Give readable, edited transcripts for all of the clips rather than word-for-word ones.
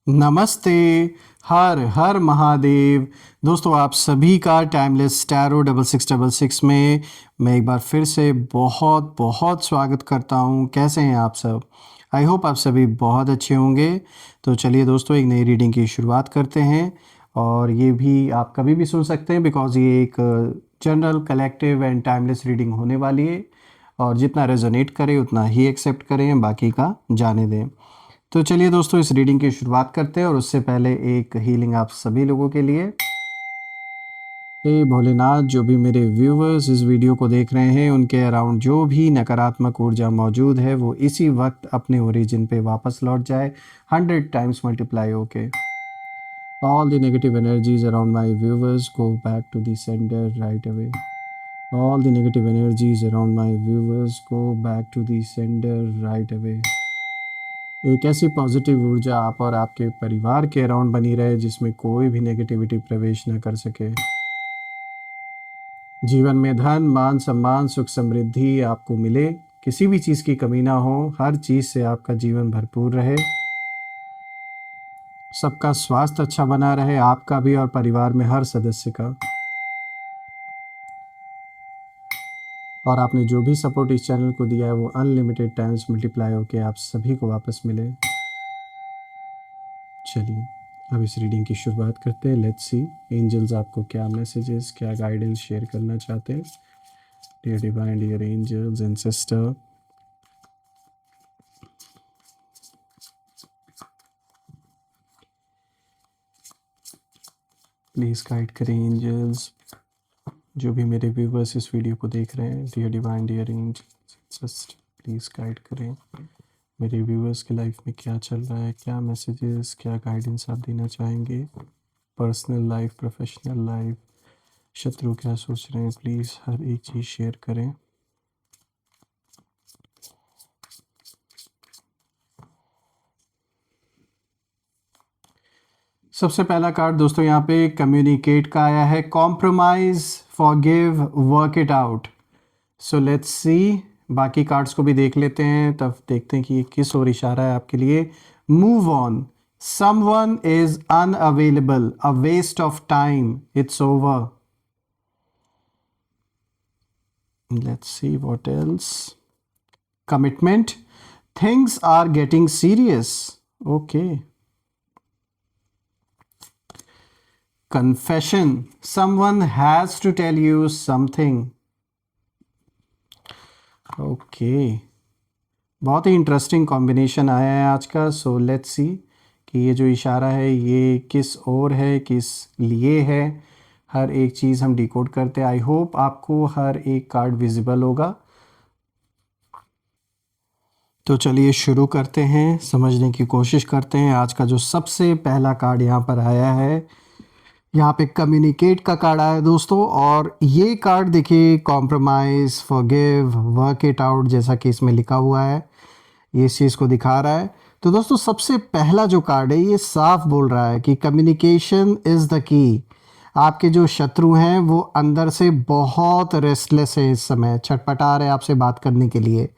नमस्ते। हर हर महादेव। दोस्तों आप सभी का टाइमलेस टैरो 6666 में मैं एक बार फिर से बहुत बहुत स्वागत करता हूँ। कैसे हैं आप सब? आई होप आप सभी बहुत अच्छे होंगे। तो चलिए दोस्तों एक नई रीडिंग की शुरुआत करते हैं और ये भी आप कभी भी सुन सकते हैं बिकॉज़ ये एक general collective and timeless reading होने वाली है और जितना रेजोनेट करे उतना ही एक्सेप्ट करें, बाकी का जाने दें। तो चलिए दोस्तों इस रीडिंग की शुरुआत करते हैं और उससे पहले एक हीलिंग आप सभी लोगों के लिए। हे भोलेनाथ, जो भी मेरे व्यूवर्स इस वीडियो को देख रहे हैं उनके अराउंड जो भी नकारात्मक ऊर्जा मौजूद है वो इसी वक्त अपने ओरिजिन पे वापस लौट जाए 100 टाइम्स मल्टीप्लाई होके। All the negative energies around my viewers go back to the centre right away. All the negative energies around my viewers go back to the centre right away. एक ऐसी positive ऊर्जा आप और आपके परिवार के around बनी रहे जिसमें कोई भी नेगेटिविटी प्रवेश न कर सके। जीवन में धन, मान, सम्मान, सुख, समृद्धि आपको मिले, किसी भी चीज़ की कमी ना हो, हर चीज़ से आपका जीवन भरपूर रहे, सबका स्वास्थ्य अच्छा बना रहे, आपका भी और परिवार में हर सदस्य का। और आपने जो भी सपोर्ट इस चैनल को दिया है वो अनलिमिटेड टाइम्स मल्टीप्लाई होके आप सभी को वापस मिले। चलिए अब इस रीडिंग की शुरुआत करते हैं। लेट्स सी एंजल्स आपको क्या मैसेजेस, क्या गाइडेंस शेयर करना चाहते हैं। Dear divine, dear angels and sister, please guide करें एंजल्स, जो भी मेरे व्यूवर्स इस वीडियो को देख रहे हैं। Dear divine, dear angels sister, please guide करें मेरे व्यूवर्स की लाइफ में क्या चल रहा है, क्या मैसेजेस, क्या गाइडेंस आप देना चाहेंगे। पर्सनल लाइफ, प्रोफेशनल लाइफ, शत्रु क्या सोच रहे हैं, प्लीज़ हर एक चीज़ शेयर करें। सबसे पहला कार्ड दोस्तों यहाँ पे कम्युनिकेट का आया है। Compromise, forgive, work it out. So let's see, बाकी कार्ड्स को भी देख लेते हैं, तब देखते हैं कि ये किस ओर इशारा है आपके लिए। Move on, someone is unavailable, a waste of time, it's over. Let's see what else. Commitment, things are getting serious, okay. Confession, someone has to tell you something. Okay, बहुत ही इंटरेस्टिंग कॉम्बिनेशन आया है आज का। So let's see कि ये जो इशारा है ये किस ओर है, किस लिए है। हर एक चीज़ हम डिकोड करते हैं। आई होप आपको हर एक कार्ड विजिबल होगा। तो चलिए शुरू करते हैं, समझने की कोशिश करते हैं। आज का जो सबसे पहला कार्ड यहाँ पर आया है, यहाँ पे कम्युनिकेट का कार्ड आया है दोस्तों। और ये कार्ड देखिए, compromise, forgive, work it out, जैसा कि इसमें लिखा हुआ है, ये इस चीज़ को दिखा रहा है। तो दोस्तों सबसे पहला जो कार्ड है ये साफ बोल रहा है कि कम्युनिकेशन इज़ द की। आपके जो शत्रु हैं वो अंदर से बहुत रेस्टलेस है, इस समय छटपटा रहे आपसे बात करने के लिए।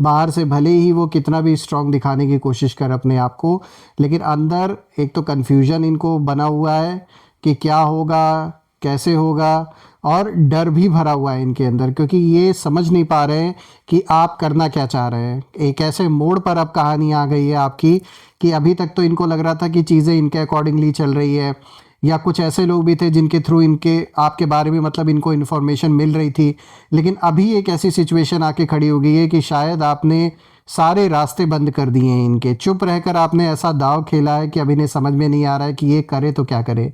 बाहर से भले ही वो कितना भी स्ट्रांग दिखाने की कोशिश कर अपने आप को, लेकिन अंदर एक तो कन्फ्यूजन इनको बना हुआ है कि क्या होगा, कैसे होगा, और डर भी भरा हुआ है इनके अंदर, क्योंकि ये समझ नहीं पा रहे हैं कि आप करना क्या चाह रहे हैं। एक ऐसे मोड़ पर अब कहानी आ गई है आपकी कि अभी तक तो इनको लग रहा था कि चीज़ें इनके अकॉर्डिंगली चल रही है, या कुछ ऐसे लोग भी थे जिनके थ्रू इनके आपके बारे में मतलब इनको इन्फॉर्मेशन मिल रही थी। लेकिन अभी एक ऐसी सिचुएशन आके खड़ी हो गई है कि शायद आपने सारे रास्ते बंद कर दिए हैं इनके। चुप रहकर आपने ऐसा दाव खेला है कि अभी इन्हें समझ में नहीं आ रहा है कि ये करे तो क्या करे।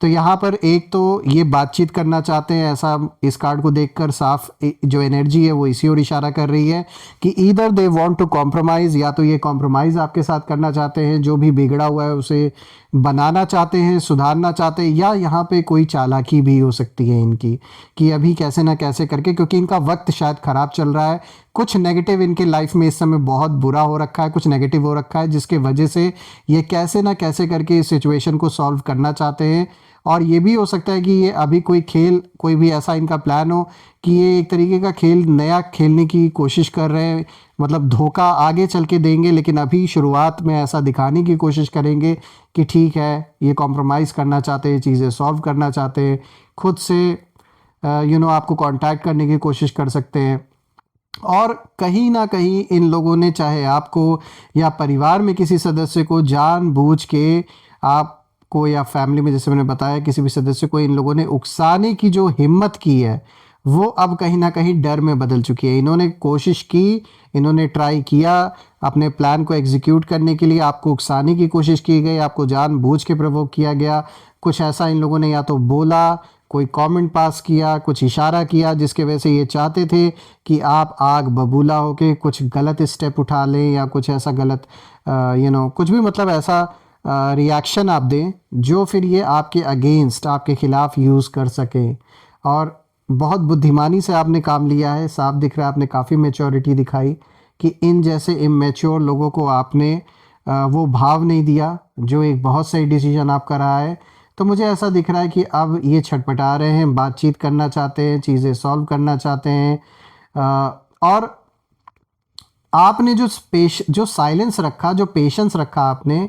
तो यहाँ पर एक तो ये बातचीत करना चाहते हैं, ऐसा इस कार्ड को देखकर साफ जो एनर्जी है वो इसी ओर इशारा कर रही है कि either they want to compromise, या तो ये कॉम्प्रोमाइज़ आपके साथ करना चाहते हैं, जो भी बिगड़ा हुआ है उसे बनाना चाहते हैं, सुधारना चाहते हैं, या यहाँ पे कोई चालाकी भी हो सकती है इनकी कि अभी कैसे ना कैसे करके, क्योंकि इनका वक्त शायद ख़राब चल रहा है। कुछ नेगेटिव इनके लाइफ में इस समय बहुत बुरा हो रखा है, कुछ नेगेटिव हो रखा है, जिसके वजह से ये कैसे ना कैसे करके इस सिचुएशन को सॉल्व करना चाहते हैं। और ये भी हो सकता है कि ये अभी कोई खेल, कोई भी ऐसा इनका प्लान हो कि ये एक तरीके का खेल नया खेलने की कोशिश कर रहे हैं, मतलब धोखा आगे चल के देंगे, लेकिन अभी शुरुआत में ऐसा दिखाने की कोशिश करेंगे कि ठीक है, ये कॉम्प्रोमाइज़ करना चाहते हैं, चीज़ें सॉल्व करना चाहते हैं, खुद से आपको कांटेक्ट करने की कोशिश कर सकते हैं। और कहीं ना कहीं इन लोगों ने, चाहे आपको या परिवार में किसी सदस्य को, जानबूझ के आपको या फैमिली में, जैसे मैंने बताया, किसी भी सदस्य को इन लोगों ने उकसाने की जो हिम्मत की है, वो अब कहीं ना कहीं डर में बदल चुकी है। इन्होंने कोशिश की, इन्होंने ट्राई किया अपने प्लान को एग्जीक्यूट करने के लिए, आपको उकसाने की कोशिश की गई, आपको जानबूझ के प्रवोक किया गया। कुछ ऐसा इन लोगों ने या तो बोला, कोई कमेंट पास किया, कुछ इशारा किया, जिसके वजह से ये चाहते थे कि आप आग बबूला होके कुछ गलत स्टेप उठा लें या कुछ ऐसा गलत कुछ भी, मतलब ऐसा रिएक्शन आप दें जो फिर ये आपके अगेंस्ट, आपके ख़िलाफ़ यूज़ कर सकें। और बहुत बुद्धिमानी से आपने काम लिया है, साफ दिख रहा है आपने काफ़ी मैच्योरिटी दिखाई कि इन जैसे इमेच्योर लोगों को आपने वो भाव नहीं दिया, जो एक बहुत सही डिसीजन आपका रहा है। तो मुझे ऐसा दिख रहा है कि अब ये छटपटा रहे हैं, बातचीत करना चाहते हैं, चीज़ें सॉल्व करना चाहते हैं। और आपने जो साइलेंस रखा, जो पेशेंस रखा आपने,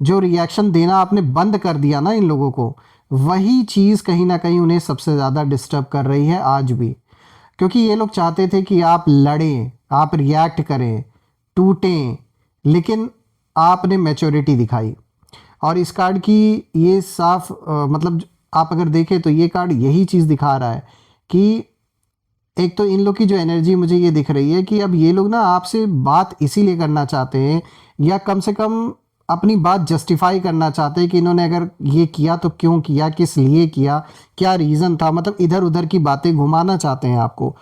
जो रिएक्शन देना आपने बंद कर दिया ना इन लोगों को, वही चीज़ कहीं ना कहीं उन्हें सबसे ज़्यादा डिस्टर्ब कर रही है आज भी। क्योंकि ये लोग चाहते थे कि आप लड़ें, आप रिएक्ट करें, टूटें, लेकिन आपने मैच्योरिटी दिखाई। और इस कार्ड की ये साफ मतलब आप अगर देखें तो ये कार्ड यही चीज़ दिखा रहा है कि एक तो इन लोग की जो एनर्जी मुझे ये दिख रही है कि अब ये लोग ना आपसे बात इसीलिए करना चाहते हैं, या कम से कम अपनी बात जस्टिफाई करना चाहते हैं कि इन्होंने अगर ये किया तो क्यों किया, किस लिए किया, क्या रीज़न था, मतलब इधर उधर की बातें घुमाना चाहते हैं आपको।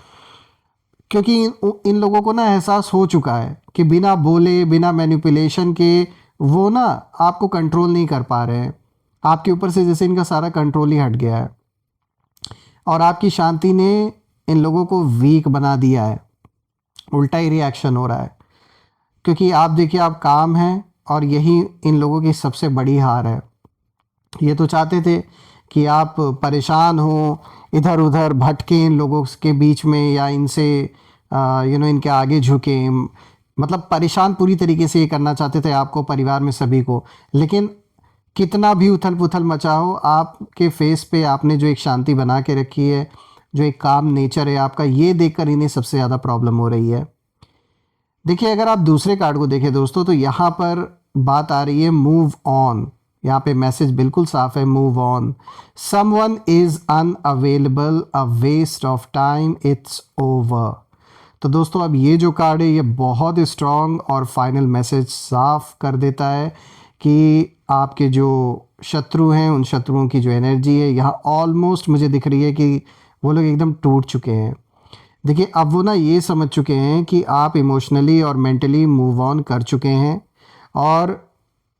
क्योंकि इन लोगों को ना एहसास हो चुका है कि बिना बोले, बिना मैनिपुलेशन के वो ना आपको कंट्रोल नहीं कर पा रहे हैं। आपके ऊपर से जैसे इनका सारा कंट्रोल ही हट गया है, और आपकी शांति ने इन लोगों को वीक बना दिया है। उल्टा ही रिएक्शन हो रहा है, क्योंकि आप देखिए, आप काम हैं, और यही इन लोगों की सबसे बड़ी हार है। ये तो चाहते थे कि आप परेशान हो, इधर उधर भटके इन लोगों के बीच में, या इनसे इनके आगे झुके, मतलब परेशान पूरी तरीके से ये करना चाहते थे आपको, परिवार में सभी को। लेकिन कितना भी उथल पुथल मचा हो, आपके फेस पे आपने जो एक शांति बना के रखी है, जो एक काम नेचर है आपका, ये देखकर इन्हें सबसे ज़्यादा प्रॉब्लम हो रही है। देखिए, अगर आप दूसरे कार्ड को देखें दोस्तों, तो यहाँ पर बात आ रही है मूव ऑन। यहाँ पे मैसेज बिल्कुल साफ है, move on, someone is unavailable, a waste of time, it's over. तो दोस्तों, अब ये जो कार्ड है, ये बहुत स्ट्रॉन्ग और फाइनल मैसेज साफ कर देता है कि आपके जो शत्रु हैं, उन शत्रुओं की जो एनर्जी है यहाँ ऑलमोस्ट मुझे दिख रही है कि वो लोग एकदम टूट चुके हैं। देखिए, अब वो ना ये समझ चुके हैं कि आप इमोशनली और मेंटली मूव ऑन कर चुके हैं, और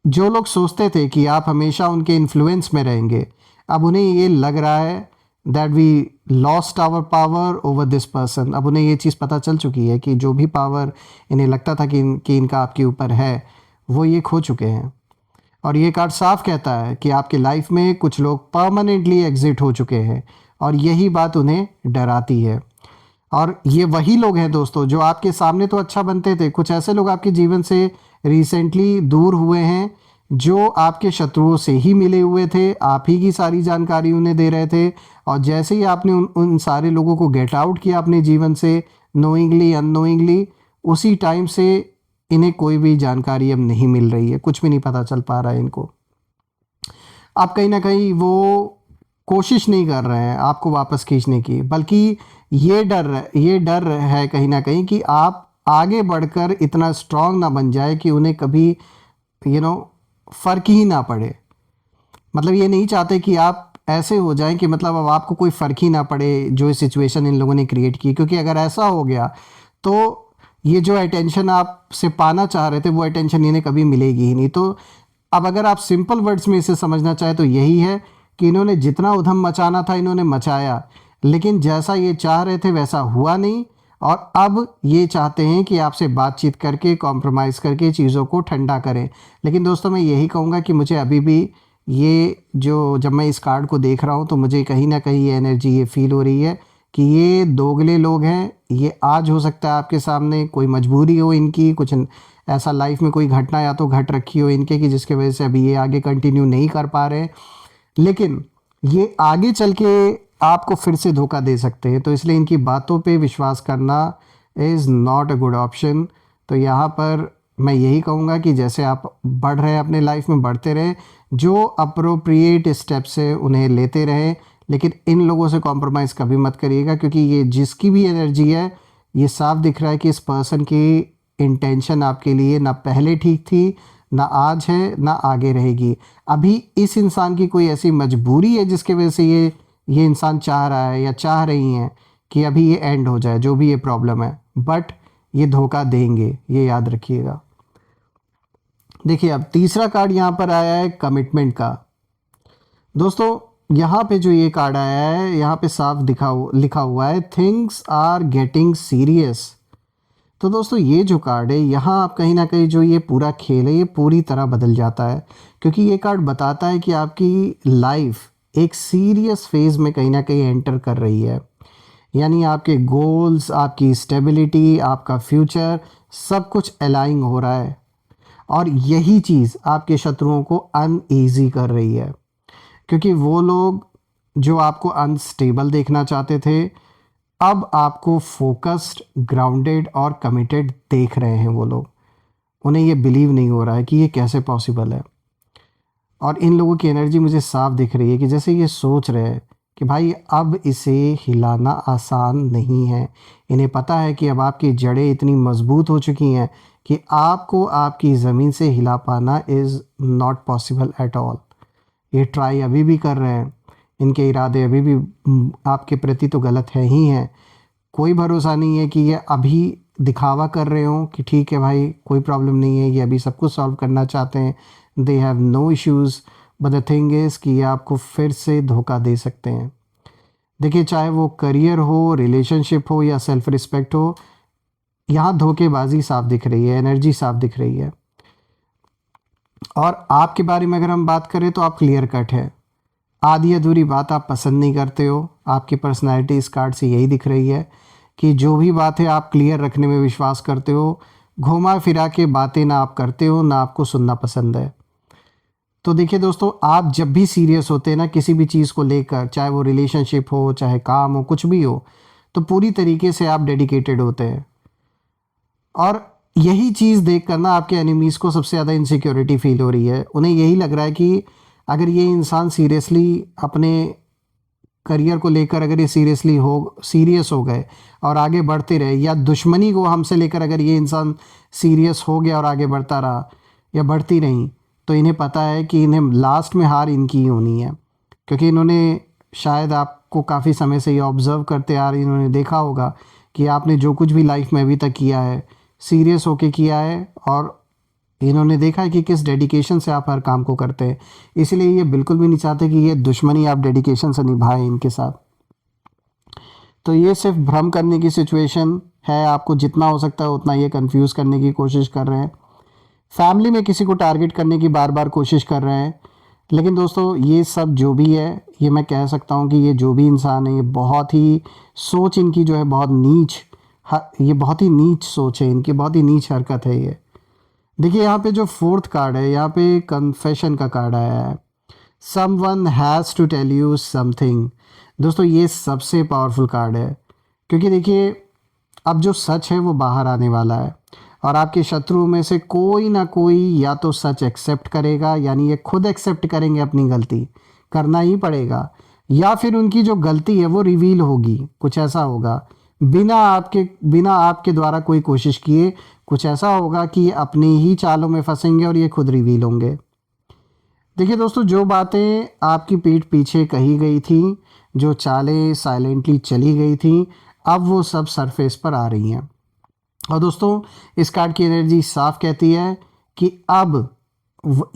जो लोग सोचते थे कि आप हमेशा उनके इन्फ्लुएंस में रहेंगे, अब उन्हें ये लग रहा है that we lost our power over this person. अब उन्हें ये चीज़ पता चल चुकी है कि जो भी पावर इन्हें लगता था कि इनका आपके ऊपर है, वो ये खो चुके हैं। और ये कार्ड साफ कहता है कि आपके लाइफ में कुछ लोग परमानेंटली एग्जिट हो चुके हैं, और यही बात उन्हें डराती है। और ये वही लोग हैं दोस्तों जो आपके सामने तो अच्छा बनते थे, कुछ ऐसे लोग आपके जीवन से रिसेंटली दूर हुए हैं, जो आपके शत्रुओं से ही मिले हुए थे, आप ही की सारी जानकारी उन्हें दे रहे थे, और जैसे ही आपने उन सारे लोगों को गेट आउट किया अपने जीवन से, नोइंगली अननोइंगली, उसी टाइम से इन्हें कोई भी जानकारी अब नहीं मिल रही है, कुछ भी नहीं पता चल पा रहा है इनको। अब कहीं ना कहीं वो कोशिश नहीं कर रहे हैं आपको वापस खींचने की, बल्कि ये डर है कहीं ना कहीं कि आप आगे बढ़कर इतना स्ट्रांग ना बन जाए कि उन्हें कभी फ़र्क ही ना पड़े। मतलब ये नहीं चाहते कि आप ऐसे हो जाएं कि मतलब अब आपको कोई फ़र्क ही ना पड़े जो सिचुएशन इन लोगों ने क्रिएट की, क्योंकि अगर ऐसा हो गया तो ये जो अटेंशन आपसे पाना चाह रहे थे, वो अटेंशन इन्हें कभी मिलेगी ही नहीं। तो अब अगर आप सिंपल वर्ड्स में इसे समझना चाहे तो यही है कि इन्होंने जितना उधम मचाना था इन्होंने मचाया, लेकिन जैसा ये चाह रहे थे वैसा हुआ नहीं, और अब ये चाहते हैं कि आपसे बातचीत करके, कॉम्प्रोमाइज़ करके चीज़ों को ठंडा करें। लेकिन दोस्तों, मैं यही कहूँगा कि मुझे अभी भी ये जब मैं इस कार्ड को देख रहा हूँ, तो मुझे कहीं ना कहीं ये एनर्जी ये फील हो रही है कि ये दोगले लोग हैं। ये आज हो सकता है आपके सामने कोई मजबूरी हो इनकी, कुछ ऐसा लाइफ में कोई घटना या तो घट रखी हो इनके कि जिसके वजह से अभी ये आगे कंटिन्यू नहीं कर पा रहे, लेकिन ये आगे चल के आपको फिर से धोखा दे सकते हैं। तो इसलिए इनकी बातों पे विश्वास करना is not a good option. तो यहाँ पर मैं यही कहूँगा कि जैसे आप बढ़ रहे हैं अपने लाइफ में, बढ़ते रहें, जो अप्रोप्रिएट स्टेप्स है उन्हें लेते रहें, लेकिन इन लोगों से कॉम्प्रोमाइज़ कभी मत करिएगा, क्योंकि ये जिसकी भी एनर्जी है, ये साफ दिख रहा है कि इस पर्सन की इंटेंशन आपके लिए ना पहले ठीक थी, ना आज है, ना आगे रहेगी। अभी इस इंसान की कोई ऐसी मजबूरी है जिसके वजह से ये इंसान चाह रहा है या चाह रही हैं कि अभी ये एंड हो जाए, जो भी ये प्रॉब्लम है, बट ये धोखा देंगे, ये याद रखिएगा। देखिए अब तीसरा कार्ड यहाँ पर आया है कमिटमेंट का। दोस्तों यहाँ पे जो ये कार्ड आया है, यहाँ पे साफ लिखा हुआ है थिंग्स आर गेटिंग सीरियस। तो दोस्तों ये जो कार्ड है, यहाँ आप कहीं ना कहीं जो ये पूरा खेल है ये पूरी तरह बदल जाता है, क्योंकि ये कार्ड बताता है कि आपकी लाइफ एक सीरियस फेज़ में कहीं ना कहीं एंटर कर रही है। यानी आपके गोल्स, आपकी स्टेबिलिटी, आपका फ्यूचर, सब कुछ अलाइन हो रहा है, और यही चीज़ आपके शत्रुओं को अनईजी कर रही है, क्योंकि वो लोग जो आपको अनस्टेबल देखना चाहते थे, अब आपको फोकस्ड, ग्राउंडेड और कमिटेड देख रहे हैं वो लोग। उन्हें ये बिलीव नहीं हो रहा है कि ये कैसे पॉसिबल है। और इन लोगों की एनर्जी मुझे साफ दिख रही है कि जैसे ये सोच रहे हैं कि भाई अब इसे हिलाना आसान नहीं है। इन्हें पता है कि अब आपकी जड़ें इतनी मजबूत हो चुकी हैं कि आपको आपकी ज़मीन से हिला पाना is not possible at all. ये ट्राई अभी भी कर रहे हैं, इनके इरादे अभी भी आपके प्रति तो गलत है ही हैं। कोई भरोसा नहीं है कि ये अभी दिखावा कर रहे हों कि ठीक है भाई कोई प्रॉब्लम नहीं है, ये अभी सब कुछ सॉल्व करना चाहते हैं, they have no issues, but the thing is कि ये आपको फिर से धोखा दे सकते हैं। देखिए चाहे वो करियर हो, रिलेशनशिप हो या सेल्फ रिस्पेक्ट हो, यहाँ धोखेबाजी साफ दिख रही है, एनर्जी साफ दिख रही है। और आपके बारे में अगर हम बात करें तो आप क्लियर कट है, आधी अधूरी बात आप पसंद नहीं करते हो। आपकी पर्सनैलिटी इस कार्ड से यही दिख रही है कि जो भी बात है आप क्लियर रखने में विश्वास करते हो, घुमा फिरा के बातें ना आप करते हो, ना आपको सुनना पसंद है। तो देखिए दोस्तों, आप जब भी सीरियस होते हैं ना किसी भी चीज़ को लेकर, चाहे वो रिलेशनशिप हो, चाहे काम हो, कुछ भी हो, तो पूरी तरीके से आप डेडिकेटेड होते हैं। और यही चीज़ देख कर ना आपके एनिमीज़ को सबसे ज़्यादा इनसिक्योरिटी फील हो रही है। उन्हें यही लग रहा है कि अगर ये इंसान सीरियसली अपने करियर को लेकर, अगर ये सीरियस हो गए और आगे बढ़ते रहे, या दुश्मनी को हमसे लेकर अगर ये इंसान सीरियस हो गया और आगे बढ़ता रहा या बढ़ती रही, तो इन्हें पता है कि इन्हें लास्ट में हार इनकी ही होनी है। क्योंकि इन्होंने शायद आपको काफ़ी समय से ये ऑब्ज़र्व करते आ रहे, इन्होंने देखा होगा कि आपने जो कुछ भी लाइफ में अभी तक किया है सीरियस होके किया है, और इन्होंने देखा है कि किस डेडिकेशन से आप हर काम को करते हैं। इसलिए ये बिल्कुल भी नहीं चाहते कि ये दुश्मनी आप डेडिकेशन से निभाएं इनके साथ। तो ये सिर्फ भ्रम करने की सिचुएशन है, आपको जितना हो सकता है उतना ये कंफ्यूज करने की कोशिश कर रहे हैं। फैमिली में किसी को टारगेट करने की बार बार कोशिश कर रहे हैं। लेकिन दोस्तों ये सब जो भी है, ये मैं कह सकता हूँ कि ये जो भी इंसान है, ये बहुत ही सोच इनकी जो है बहुत नीच, ये बहुत ही नीच सोच है इनकी, बहुत ही नीच हरकत है ये। देखिए यहाँ पे जो फोर्थ कार्ड है, यहाँ पे कन्फेशन का कार्ड आया है, someone has to tell you something. दोस्तों ये सबसे पावरफुल कार्ड है, क्योंकि देखिए अब जो सच है वो बाहर आने वाला है, और आपके शत्रुओं में से कोई ना कोई या तो सच एक्सेप्ट करेगा, यानी ये खुद एक्सेप्ट करेंगे अपनी गलती, करना ही पड़ेगा, या फिर उनकी जो गलती है वो रिवील होगी, कुछ ऐसा होगा बिना आपके द्वारा कोई कोशिश किए। कुछ ऐसा होगा कि अपनी ही चालों में फंसेंगे और ये खुद रिवील होंगे। देखिए दोस्तों, जो बातें आपकी पीठ पीछे कही गई थी, जो चालें साइलेंटली चली गई थी, अब वो सब सरफेस पर आ रही हैं। और दोस्तों इस कार्ड की एनर्जी साफ कहती है कि अब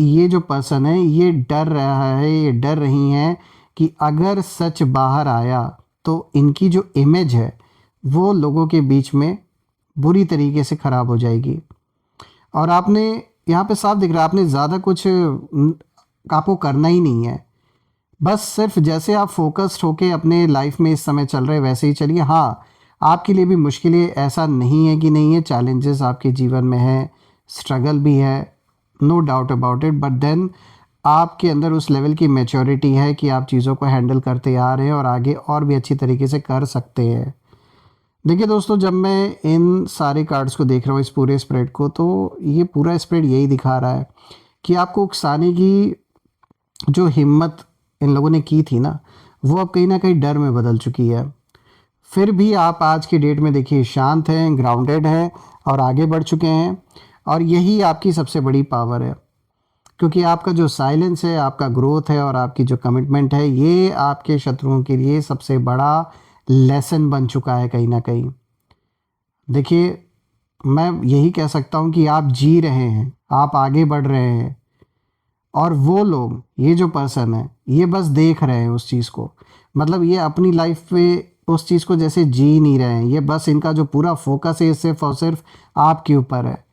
ये जो पर्सन है ये डर रहा है, ये डर रही हैं कि अगर सच बाहर आया तो इनकी जो इमेज है वो लोगों के बीच में बुरी तरीके से ख़राब हो जाएगी। और आपने यहाँ पे साफ दिख रहा है, आपने ज़्यादा कुछ आपको करना ही नहीं है। बस सिर्फ जैसे आप फोकस्ड होके अपने लाइफ में इस समय चल रहे वैसे ही चलिए। हाँ, आपके लिए भी मुश्किलें ऐसा नहीं है कि नहीं है, चैलेंजेस आपके जीवन में है, स्ट्रगल भी है, no doubt about it, but then आपके अंदर उस लेवल की मैच्योरिटी है कि आप चीज़ों को हैंडल करते आ रहे हैं और आगे और भी अच्छी तरीके से कर सकते हैं। देखिए दोस्तों, जब मैं इन सारे कार्ड्स को देख रहा हूँ, इस पूरे स्प्रेड को, तो ये पूरा स्प्रेड यही दिखा रहा है कि आपको उकसाने की जो हिम्मत इन लोगों ने की थी ना, वो अब कहीं ना कहीं डर में बदल चुकी है। फिर भी आप आज की डेट में देखिए शांत हैं, ग्राउंडेड हैं और आगे बढ़ चुके हैं। और यही आपकी सबसे बड़ी पावर है, क्योंकि आपका जो साइलेंस है, आपका ग्रोथ है और आपकी जो कमिटमेंट है, ये आपके शत्रुओं के लिए सबसे बड़ा लेसन बन चुका है कहीं ना कहीं। देखिए, मैं यही कह सकता हूँ कि आप जी रहे हैं, आप आगे बढ़ रहे हैं, और वो लोग, ये जो पर्सन है, ये बस देख रहे हैं उस चीज़ को। मतलब ये अपनी लाइफ पे उस चीज़ को जैसे जी नहीं रहे हैं, ये बस इनका जो पूरा फोकस है सिर्फ और सिर्फ आपके ऊपर है।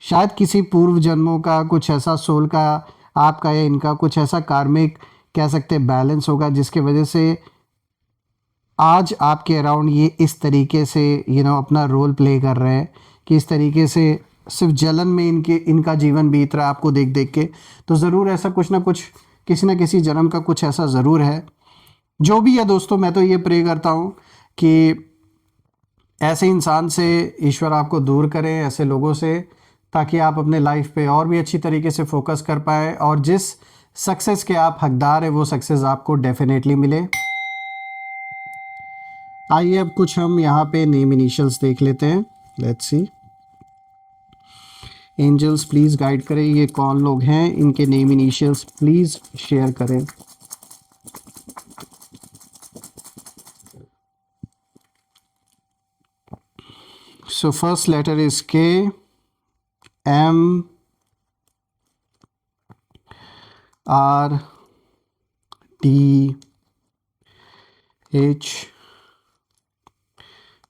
शायद किसी पूर्व जन्मों का कुछ ऐसा सोल का, आपका या इनका कुछ ऐसा कार्मिक कह सकते हैं बैलेंस होगा, जिसके वजह से आज आपके अराउंड ये इस तरीके से अपना रोल प्ले कर रहे हैं कि इस तरीके से सिर्फ जलन में इनका जीवन बीत रहा है आपको देख देख के। तो ज़रूर ऐसा कुछ ना कुछ, किसी ना किसी जन्म का कुछ ऐसा ज़रूर है। जो भी है दोस्तों, मैं तो ये प्रे करता हूँ कि ऐसे इंसान से ईश्वर आपको दूर करे, ऐसे लोगों से, ताकि आप अपने लाइफ पे और भी अच्छी तरीके से फोकस कर पाए और जिस सक्सेस के आप हकदार हैं वो सक्सेस आपको डेफिनेटली मिले। आइए अब कुछ हम यहाँ पे नेम इनिशियल्स देख लेते हैं। Let's see, angels please guide करें, ये कौन लोग हैं, इनके नेम इनिशियल्स प्लीज़ शेयर करें। So first letter is K, M, R, D, H,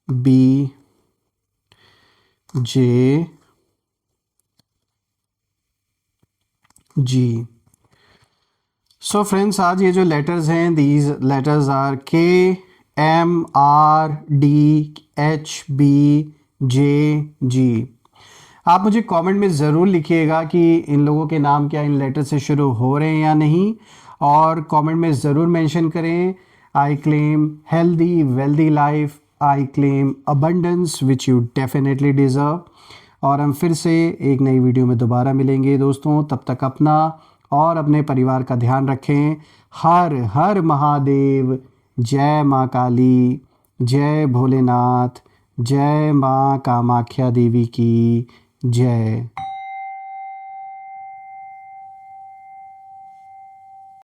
B, J, G. So friends, आज ये जो लेटर्स हैं, these letters are K, M, R, D, H, B, J, G. आप मुझे कमेंट में ज़रूर लिखिएगा कि इन लोगों के नाम क्या इन लेटर से शुरू हो रहे हैं या नहीं, और कमेंट में ज़रूर मेंशन करें, I claim healthy wealthy life, I claim abundance which you definitely deserve. और हम फिर से एक नई वीडियो में दोबारा मिलेंगे दोस्तों। तब तक अपना और अपने परिवार का ध्यान रखें। हर हर महादेव। जय माँ काली, जय भोलेनाथ, जय माँ कामाख्या देवी की जय।